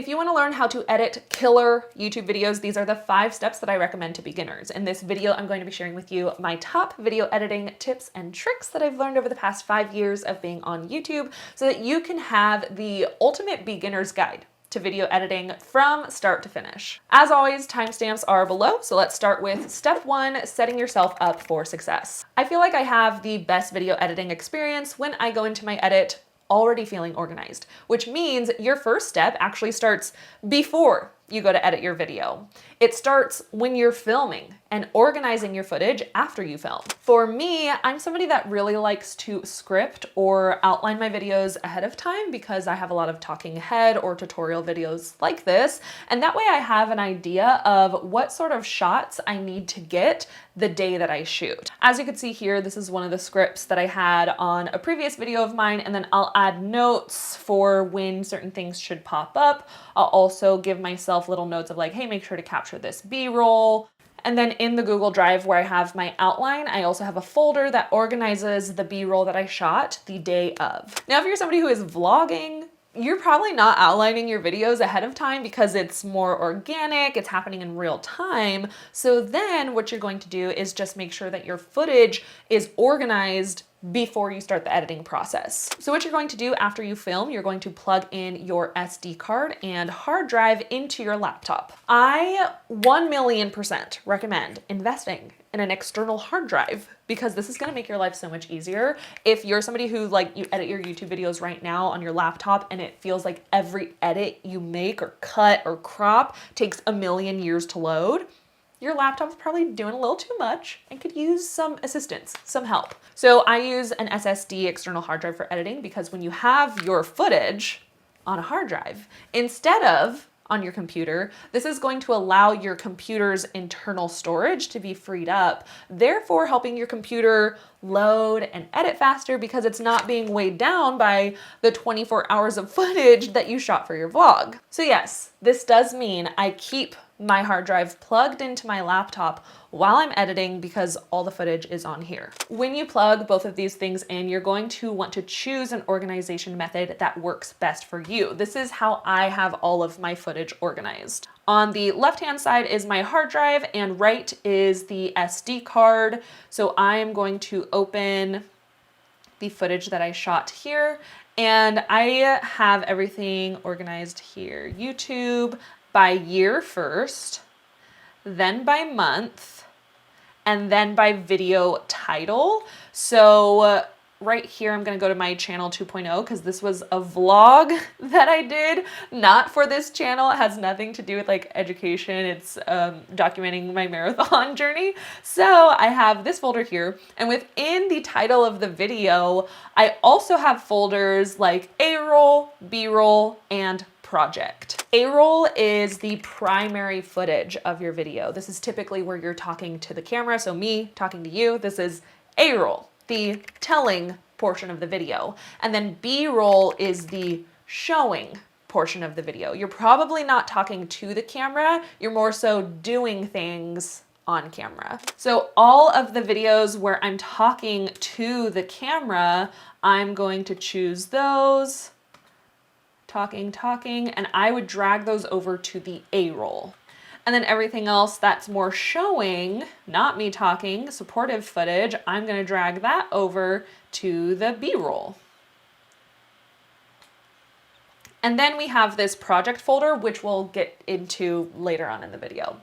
If you want to learn how to edit killer YouTube videos, these are the 5 steps that I recommend to beginners. In this video, I'm going to be sharing with you my top video editing tips and tricks that I've learned over the past 5 years of being on YouTube so that you can have the ultimate beginner's guide to video editing from start to finish. As always, timestamps are below, so let's start with step 1, setting yourself up for success. I feel like I have the best video editing experience when I go into my edit already feeling organized, which means your first step actually starts before you go to edit your video. It starts when you're filming and organizing your footage after you film. For me, I'm somebody that really likes to script or outline my videos ahead of time because I have a lot of talking head or tutorial videos like this. And that way I have an idea of what sort of shots I need to get the day that I shoot. As you can see here, this is one of the scripts that I had on a previous video of mine, and then I'll add notes for when certain things should pop up. I'll also give myself little notes of like, hey, make sure to capture this B-roll. And then in the Google Drive where I have my outline, I also have a folder that organizes the B-roll that I shot the day of. Now, if you're somebody who is vlogging, you're probably not outlining your videos ahead of time because it's more organic, it's happening in real time. So then what you're going to do is just make sure that your footage is organized before you start the editing process. So what you're going to do after you film, you're going to plug in your SD card and hard drive into your laptop. I 1,000,000% recommend investing in an external hard drive because this is gonna make your life so much easier. If you're somebody who you edit your YouTube videos right now on your laptop and it feels like every edit you make or cut or crop takes a million years to load, your laptop's probably doing a little too much and could use some assistance, some help. So I use an SSD external hard drive for editing because when you have your footage on a hard drive, instead of on your computer, this is going to allow your computer's internal storage to be freed up, therefore helping your computer load and edit faster because it's not being weighed down by the 24 hours of footage that you shot for your vlog. So yes, this does mean I keep my hard drive plugged into my laptop while I'm editing because all the footage is on here. When you plug both of these things in, you're going to want to choose an organization method that works best for you. This is how I have all of my footage organized. On the left-hand side is my hard drive and right is the SD card. So I'm going to open the footage that I shot here and I have everything organized here. YouTube by year first, then by month, and then by video title. So right here, I'm gonna go to my channel 2.0 because this was a vlog that I did, not for this channel. It has nothing to do with like education. It's documenting my marathon journey. So I have this folder here, and within the title of the video, I also have folders like A-roll, B-roll, and project. A-roll is the primary footage of your video. This is typically where you're talking to the camera. So me talking to you, this is A-roll, the telling portion of the video. And then B-roll is the showing portion of the video. You're probably not talking to the camera. You're more so doing things on camera. So all of the videos where I'm talking to the camera, I'm going to choose those. Talking, and I would drag those over to the A-roll. And then everything else that's more showing, not me talking, supportive footage, I'm gonna drag that over to the B-roll. And then we have this project folder, which we'll get into later on in the video.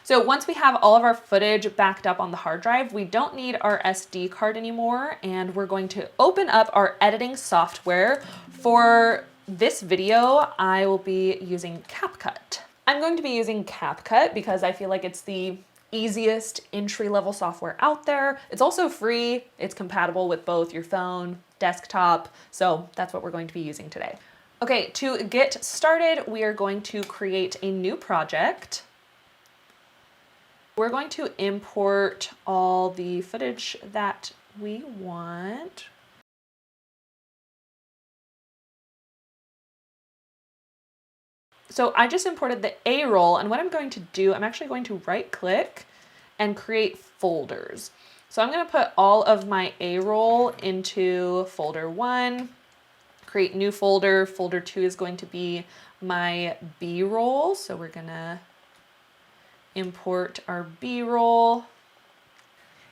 So once we have all of our footage backed up on the hard drive, we don't need our SD card anymore, and we're going to open up our editing software. For this video, I will be using Capcut. I'm going to be using Capcut because I feel like it's the easiest entry-level software out there. It's also free. It's compatible with both your phone, desktop, so that's what we're going to be using today. Okay, to get started, we are going to create a new project. We're going to import all the footage that we want. So I just imported the A-roll, and what I'm going to do, I'm actually going to right click and create folders. So I'm gonna put all of my A-roll into folder 1, create new folder. Folder 2 is going to be my B-roll. So we're gonna import our B-roll.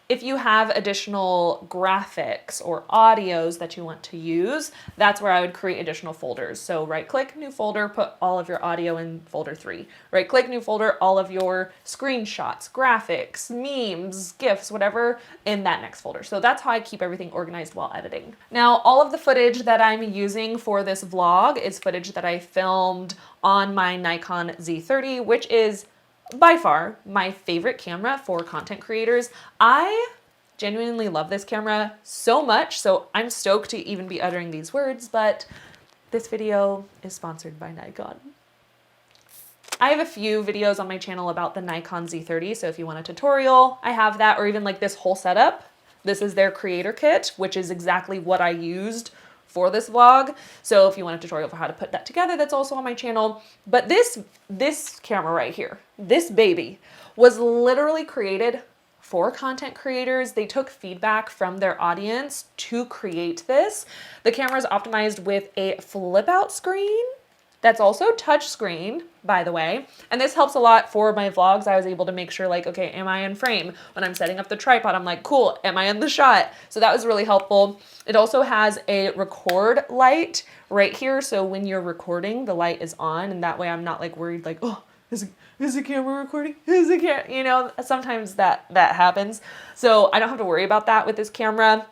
If you have additional graphics or audios that you want to use, that's where I would create additional folders. So right click, new folder, put all of your audio in folder 3. Right click, new folder, all of your screenshots, graphics, memes, GIFs, whatever in that next folder. So that's how I keep everything organized while editing. Now, all of the footage that I'm using for this vlog is footage that I filmed on my Nikon Z30, which is by far my favorite camera for content creators. I genuinely love this camera so much, so I'm stoked to even be uttering these words, but this video is sponsored by Nikon. I have a few videos on my channel about the Nikon Z30, so if you want a tutorial, I have that, or even like this whole setup. This is their creator kit, which is exactly what I used for this vlog. So if you want a tutorial for how to put that together, that's also on my channel. But this camera right here, this baby, was literally created for content creators. They took feedback from their audience to create this. The camera is optimized with a flip out screen that's also touch screen, by the way. And this helps a lot for my vlogs. I was able to make sure like, okay, am I in frame? When I'm setting up the tripod, I'm like, cool, am I in the shot? So that was really helpful. It also has a record light right here. So when you're recording, the light is on, and that way I'm not like worried like, oh, is the camera recording? Is the camera, you know, sometimes that happens. So I don't have to worry about that with this camera.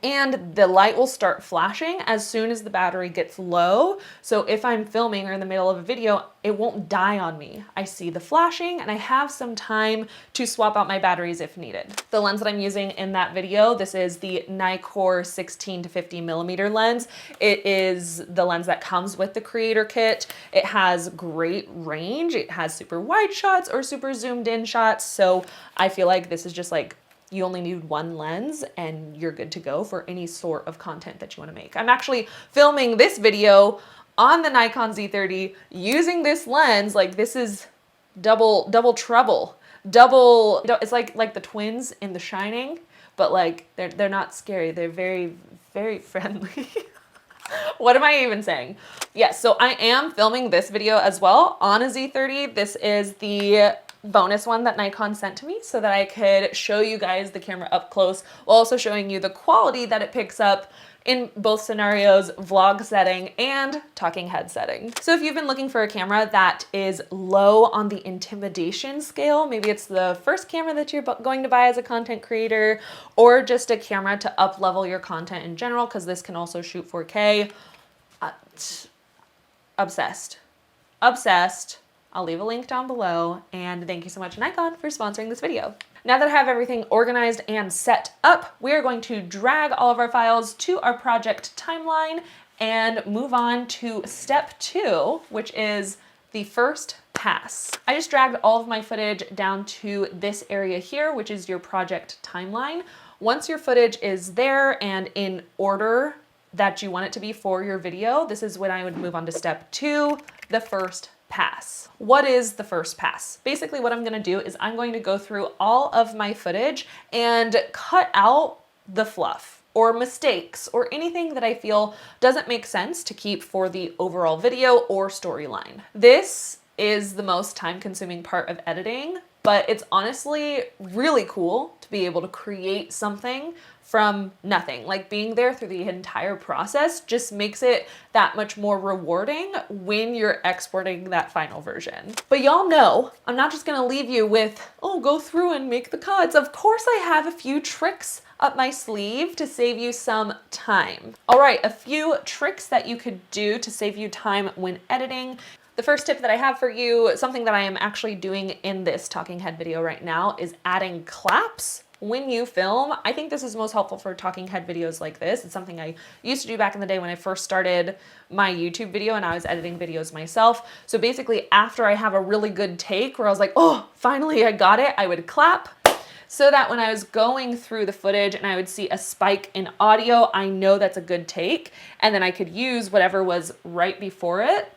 And the light will start flashing as soon as the battery gets low. So if I'm filming or in the middle of a video, it won't die on me. I see the flashing and I have some time to swap out my batteries if needed. The lens that I'm using in that video, this is the Nikkor 16 to 50 millimeter lens. It is the lens that comes with the creator kit. It has great range. It has super wide shots or super zoomed in shots. So I feel like this is just like, you only need one lens and you're good to go for any sort of content that you want to make. I'm actually filming this video on the Nikon Z30 using this lens. Like this is double trouble. It's like the twins in The Shining, but like they're not scary. They're very, very friendly. What am I even saying? Yes, so I am filming this video as well on a Z30. This is the bonus one that Nikon sent to me so that I could show you guys the camera up close while also showing you the quality that it picks up in both scenarios, vlog setting and talking head setting. So if you've been looking for a camera that is low on the intimidation scale, maybe it's the first camera that you're going to buy as a content creator, or just a camera to up level your content in general, because this can also shoot 4K, obsessed. I'll leave a link down below, and thank you so much Nikon for sponsoring this video. Now that I have everything organized and set up, we are going to drag all of our files to our project timeline and move on to step 2, which is the first pass. I just dragged all of my footage down to this area here, which is your project timeline. Once your footage is there and in order that you want it to be for your video, this is when I would move on to step 2, the first pass. What is the first pass? Basically what I'm gonna do is I'm going to go through all of my footage and cut out the fluff or mistakes or anything that I feel doesn't make sense to keep for the overall video or storyline. This is the most time-consuming part of editing, but it's honestly really cool to be able to create something from nothing. Like being there through the entire process just makes it that much more rewarding when you're exporting that final version. But y'all know, I'm not just gonna leave you with, oh, go through and make the cuts. Of course I have a few tricks up my sleeve to save you some time. All right, a few tricks that you could do to save you time when editing. The first tip that I have for you, something that I am actually doing in this talking head video right now, is adding claps when you film. I think this is most helpful for talking head videos like this. It's something I used to do back in the day when I first started my YouTube video and I was editing videos myself. So basically after I have a really good take where I was like, oh, finally I got it, I would clap so that when I was going through the footage and I would see a spike in audio, I know that's a good take. And then I could use whatever was right before it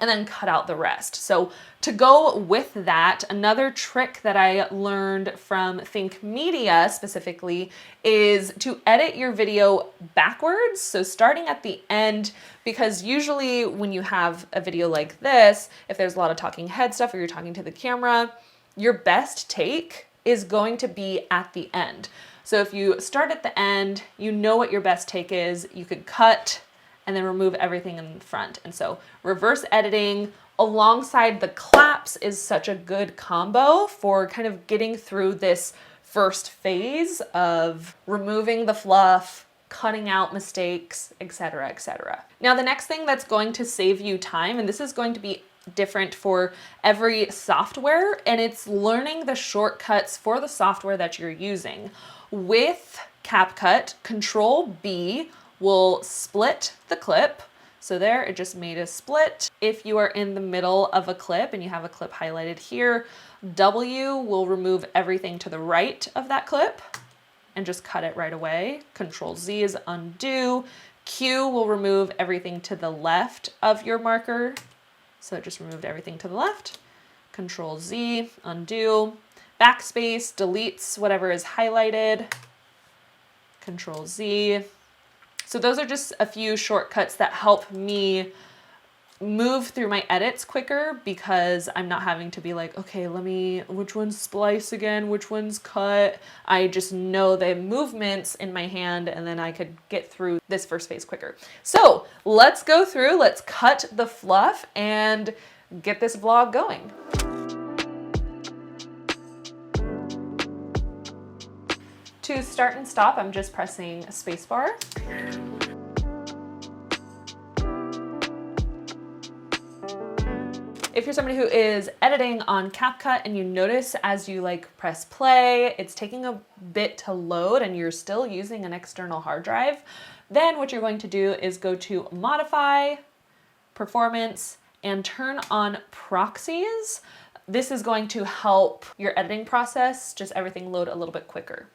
and then cut out the rest. So to go with that, another trick that I learned from Think Media specifically is to edit your video backwards. So starting at the end, because usually when you have a video like this, if there's a lot of talking head stuff or you're talking to the camera, your best take is going to be at the end. So if you start at the end, you know what your best take is, you could cut and then remove everything in front. And so reverse editing alongside the claps is such a good combo for kind of getting through this first phase of removing the fluff, cutting out mistakes, etc., etc. Now, the next thing that's going to save you time, and this is going to be different for every software, and it's learning the shortcuts for the software that you're using. With Capcut, Control B will split the clip. So there, it just made a split. If you are in the middle of a clip and you have a clip highlighted here, W will remove everything to the right of that clip and just cut it right away. Control Z is undo. Q will remove everything to the left of your marker. So it just removed everything to the left. Control Z, undo. Backspace deletes whatever is highlighted. Control Z. So those are just a few shortcuts that help me move through my edits quicker because I'm not having to be like, okay, which one's splice again? Which one's cut? I just know the movements in my hand and then I could get through this first phase quicker. So let's go through, let's cut the fluff and get this vlog going. To start and stop, I'm just pressing spacebar. If you're somebody who is editing on Capcut and you notice as you press play, it's taking a bit to load and you're still using an external hard drive, then what you're going to do is go to Modify, Performance, and turn on proxies. This is going to help your editing process, just everything load a little bit quicker.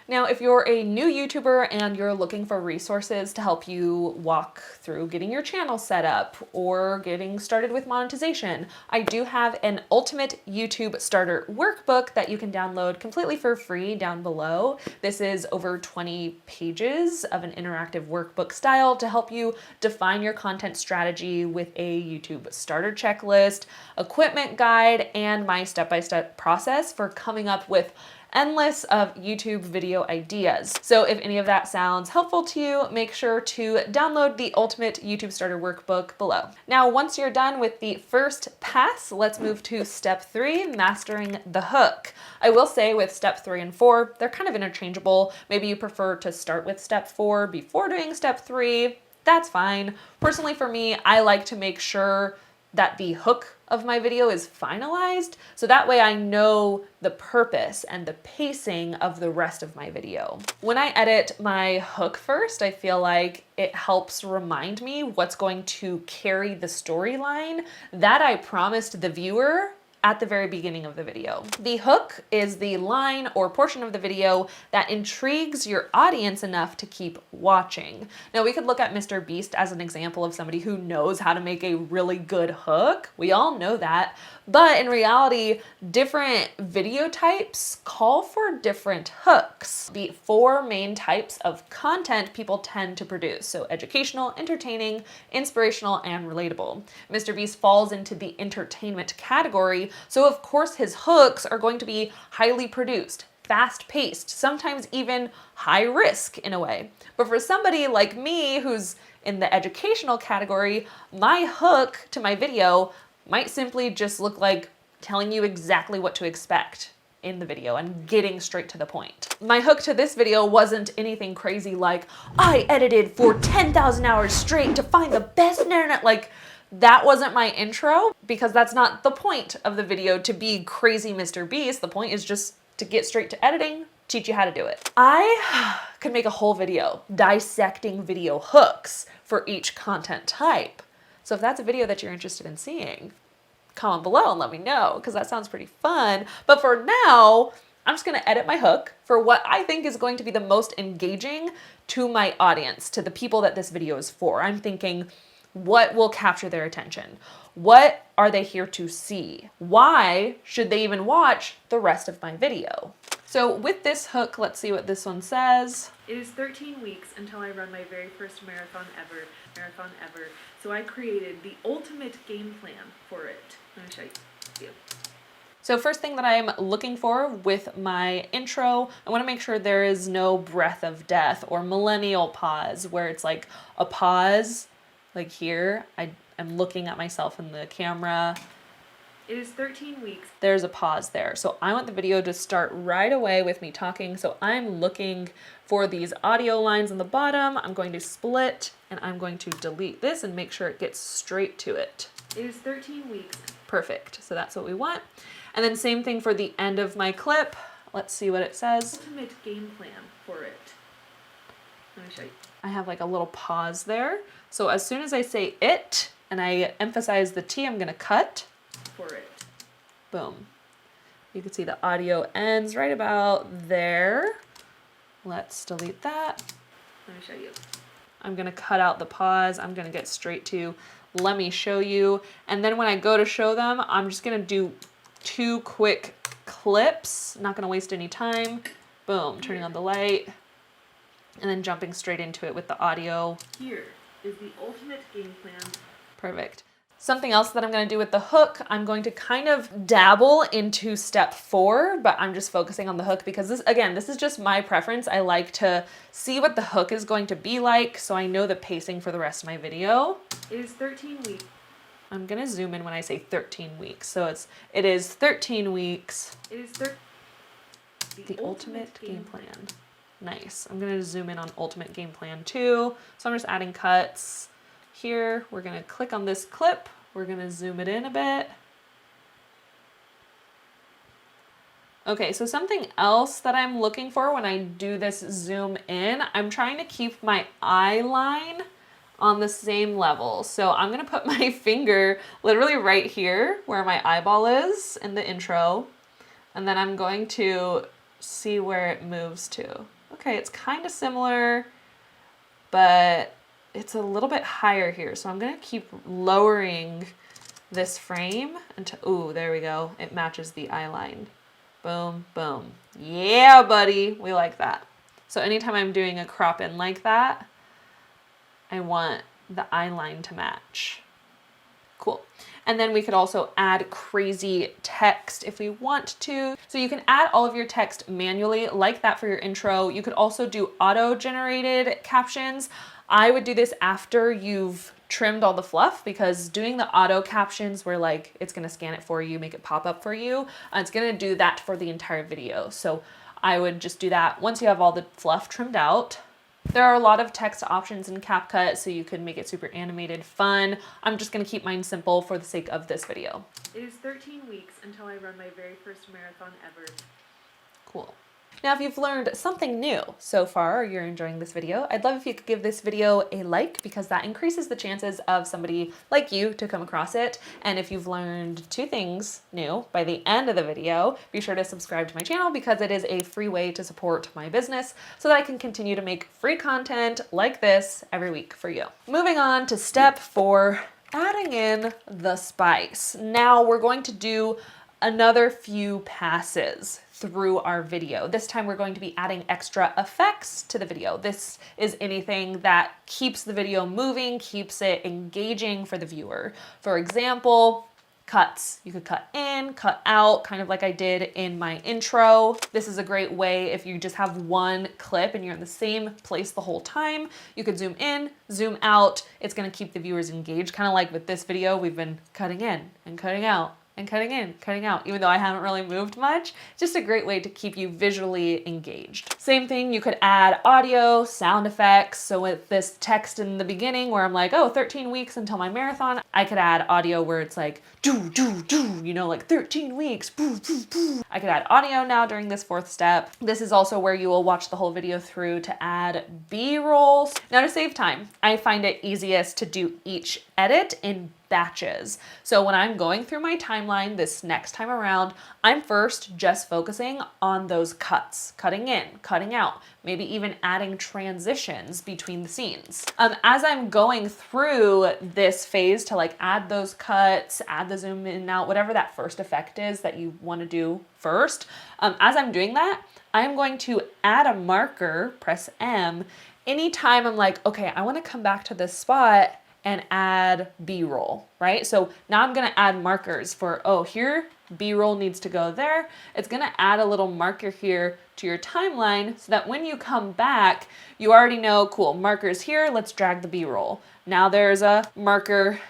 Now, if you're a new YouTuber and you're looking for resources to help you walk through getting your channel set up or getting started with monetization, I do have an ultimate YouTube starter workbook that you can download completely for free down below. This is over 20 pages of an interactive workbook style to help you define your content strategy with a YouTube starter checklist, equipment guide, and my step-by-step process for coming up with endless of YouTube video ideas. So if any of that sounds helpful to you, make sure to download the Ultimate YouTube Starter Workbook below. Now, once you're done with the first pass, let's move to step 3, mastering the hook. I will say with step 3 and 4, they're kind of interchangeable. Maybe you prefer to start with step 4 before doing step 3. That's fine. Personally, for me, I like to make sure that the hook of my video is finalized, so that way I know the purpose and the pacing of the rest of my video. When I edit my hook first, I feel like it helps remind me what's going to carry the storyline that I promised the viewer at the very beginning of the video. The hook is the line or portion of the video that intrigues your audience enough to keep watching. Now, we could look at Mr. Beast as an example of somebody who knows how to make a really good hook. We all know that. But in reality, different video types call for different hooks. The 4 main types of content people tend to produce. So educational, entertaining, inspirational, and relatable. Mr. Beast falls into the entertainment category, so of course his hooks are going to be highly produced, fast-paced, sometimes even high risk in a way. But for somebody like me who's in the educational category, my hook to my video might simply just look like telling you exactly what to expect in the video and getting straight to the point. My hook to this video wasn't anything crazy like, I edited for 10,000 hours straight to find the best internet, that wasn't my intro, because that's not the point of the video to be crazy Mr. Beast. The point is just to get straight to editing, teach you how to do it. I could make a whole video dissecting video hooks for each content type. So if that's a video that you're interested in seeing, comment below and let me know, because that sounds pretty fun. But for now, I'm just gonna edit my hook for what I think is going to be the most engaging to my audience, to the people that this video is for. I'm thinking What will capture their attention? What are they here to see? Why should they even watch the rest of my video? So with this hook, let's see what this one says. It is 13 weeks until I run my very first marathon ever. So I created the ultimate game plan for it. Let me show you. So first thing that I'm looking for with my intro, I want to make sure there is no breath of death or millennial pause where it's like a pause, like here. I'm looking at myself in the camera. It is 13 weeks. There's a pause there. So I want the video to start right away with me talking. So I'm looking for these audio lines on the bottom. I'm going to split and I'm going to delete this and make sure it gets straight to it. It is 13 weeks. Perfect. So that's what we want. And then same thing for the end of my clip. Let's see what it says. Ultimate game plan for it. Let me show you. I have like a little pause there. So as soon as I say it and I emphasize the T, I'm going to cut. For it. Boom. You can see the audio ends right about there. Let's delete that. Let me show you. I'm going to cut out the pause. I'm going to get straight to let me show you. And then when I go to show them, I'm just going to do 2 quick clips. Not going to waste any time. Boom. Turning on the light. And then jumping straight into it with the audio. Here is the ultimate game plan. Perfect. Something else that I'm going to do with the hook, I'm going to kind of dabble into step 4, but I'm just focusing on the hook because this is just my preference. I like to see what the hook is going to be like so I know the pacing for the rest of my video. It is 13 weeks. I'm going to zoom in when I say 13 weeks. So it is 13 weeks. It is the ultimate game plan. Nice. I'm going to zoom in on ultimate game plan too. So I'm just adding cuts. Here, we're going to click on this clip. We're going to zoom it in a bit. Okay, so something else that I'm looking for when I do this zoom in, I'm trying to keep my eye line on the same level. So I'm going to put my finger literally right here where my eyeball is in the intro. And then I'm going to see where it moves to. Okay, it's kind of similar, but it's a little bit higher here. So I'm going to keep lowering this frame until, ooh, there we go. It matches the eye line. Boom, boom. Yeah, buddy. We like that. So anytime I'm doing a crop in like that, I want the eye line to match. Cool. And then we could also add crazy text if we want to. So you can add all of your text manually like that for your intro. You could also do auto-generated captions. I would do this after you've trimmed all the fluff because doing the auto captions where like it's going to scan it for you, make it pop up for you, it's going to do that for the entire video. So I would just do that once you have all the fluff trimmed out. There are a lot of text options in Capcut, so you can make it super animated, fun. I'm just going to keep mine simple for the sake of this video. It is 13 weeks until I run my very first marathon ever. Cool. Now, if you've learned something new so far, or you're enjoying this video, I'd love if you could give this video a like because that increases the chances of somebody like you to come across it. And if you've learned 2 things new by the end of the video, be sure to subscribe to my channel because it is a free way to support my business so that I can continue to make free content like this every week for you. Moving on to step 4, adding in the spice. Now we're going to do another few passes through our video. This time we're going to be adding extra effects to the video. This is anything that keeps the video moving, keeps it engaging for the viewer. For example, cuts. You could cut in, cut out, kind of like I did in my intro. This is a great way if you just have one clip and you're in the same place the whole time. You could zoom in, zoom out. It's gonna keep the viewers engaged, kind of like with this video, we've been cutting in and cutting out and cutting in, cutting out, even though I haven't really moved much. Just a great way to keep you visually engaged. Same thing, you could add audio, sound effects. So with this text in the beginning where I'm like, oh, 13 weeks until my marathon, I could add audio where it's like, do, do, do, you know, like 13 weeks, boo, boo, boo. I could add audio now during this 4th step. This is also where you will watch the whole video through to add B-rolls. Now to save time, I find it easiest to do each edit in batches. So when I'm going through my timeline this next time around, I'm first just focusing on those cuts, cutting in, cutting out, maybe even adding transitions between the scenes. As I'm going through this phase to like add those cuts, add the zoom in and out, whatever that first effect is that you want to do first, as I'm doing that, I'm going to add a marker, press M, anytime I'm like, okay, I want to come back to this spot and add B-roll, right? So now I'm gonna add markers for, oh, here, B-roll needs to go there. It's gonna add a little marker here to your timeline so that when you come back, you already know, cool, markers here, let's drag the B-roll. Now there's a marker,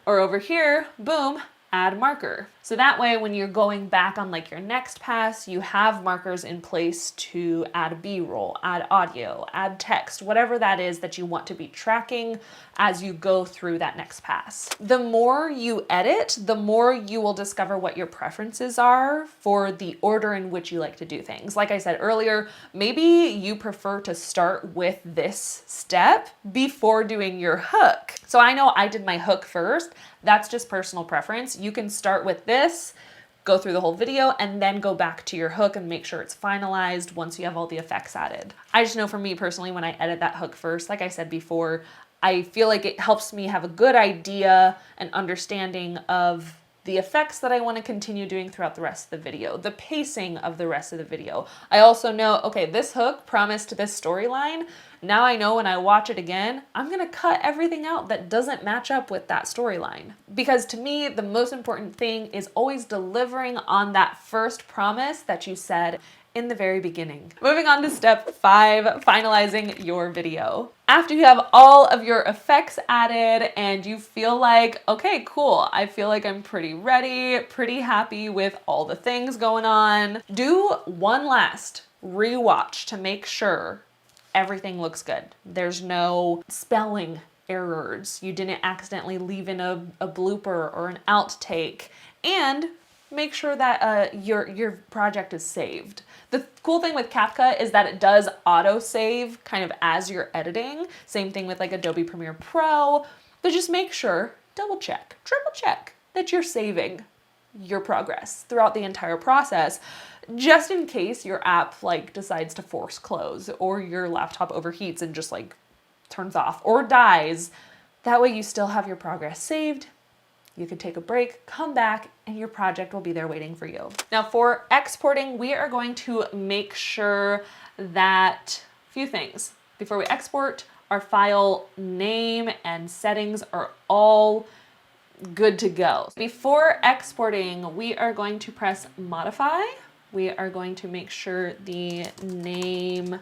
or over here, boom, add marker. So that way, when you're going back on like your next pass, you have markers in place to add B-roll, add audio, add text, whatever that is that you want to be tracking as you go through that next pass. The more you edit, the more you will discover what your preferences are for the order in which you like to do things. Like I said earlier, maybe you prefer to start with this step before doing your hook. So I know I did my hook first. That's just personal preference. You can start with this, go through the whole video, and then go back to your hook and make sure it's finalized once you have all the effects added. I just know for me personally, when I edit that hook first, like I said before, I feel like it helps me have a good idea and understanding of the effects that I want to continue doing throughout the rest of the video, the pacing of the rest of the video. I also know, okay, this hook promised this storyline. Now I know when I watch it again, I'm gonna cut everything out that doesn't match up with that storyline. Because to me, the most important thing is always delivering on that first promise that you said in the very beginning. Moving on to step 5, finalizing your video. After you have all of your effects added and you feel like, okay, cool, I feel like I'm pretty ready, pretty happy with all the things going on, do one last rewatch to make sure everything looks good. There's no spelling errors. You didn't accidentally leave in a blooper or an outtake. And make sure that your project is saved. The cool thing with Capcut is that it does auto save kind of as you're editing. Same thing with like Adobe Premiere Pro, but just make sure, double check, triple check that you're saving your progress throughout the entire process, just in case your app like decides to force close or your laptop overheats and just like turns off or dies. That way you still have your progress saved. You can take a break, come back, and your project will be there waiting for you. Now for exporting, we are going to make sure that a few things. Before we export, our file name and settings are all good to go. Before exporting, we are going to press modify. We are going to make sure the name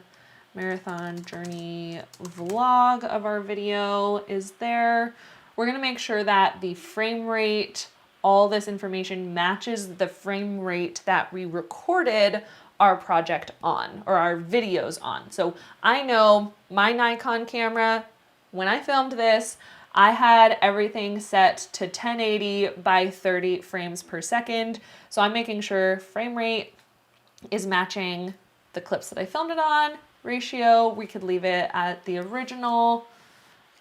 marathon journey vlog of our video is there. We're gonna make sure that the frame rate, all this information matches the frame rate that we recorded our project on, or our videos on. So I know my Nikon camera, when I filmed this, I had everything set to 1080 by 30 frames per second. So I'm making sure frame rate is matching the clips that I filmed it on. Ratio, we could leave it at the original.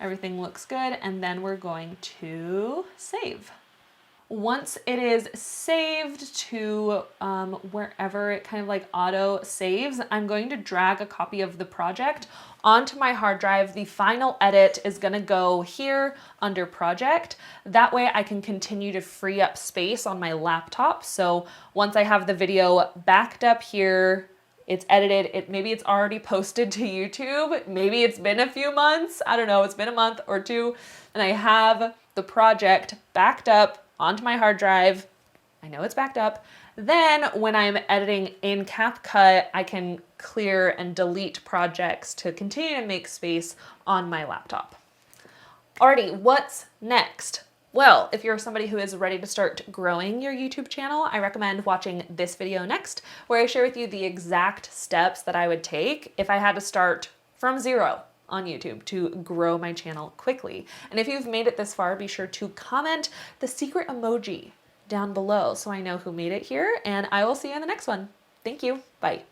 Everything looks good, and then we're going to save. Once it is saved to wherever it kind of like auto saves, I'm going to drag a copy of the project onto my hard drive. The final edit is gonna go here under project. That way I can continue to free up space on my laptop. So once I have the video backed up here, it's edited, maybe it's already posted to YouTube, maybe it's been a few months, I don't know, it's been a month or two, and I have the project backed up onto my hard drive. I know it's backed up. Then when I'm editing in Capcut, I can clear and delete projects to continue to make space on my laptop. Alrighty, what's next? Well, if you're somebody who is ready to start growing your YouTube channel, I recommend watching this video next, where I share with you the exact steps that I would take if I had to start from zero on YouTube to grow my channel quickly. And if you've made it this far, be sure to comment the secret emoji down below so I know who made it here, and I will see you in the next one. Thank you. Bye.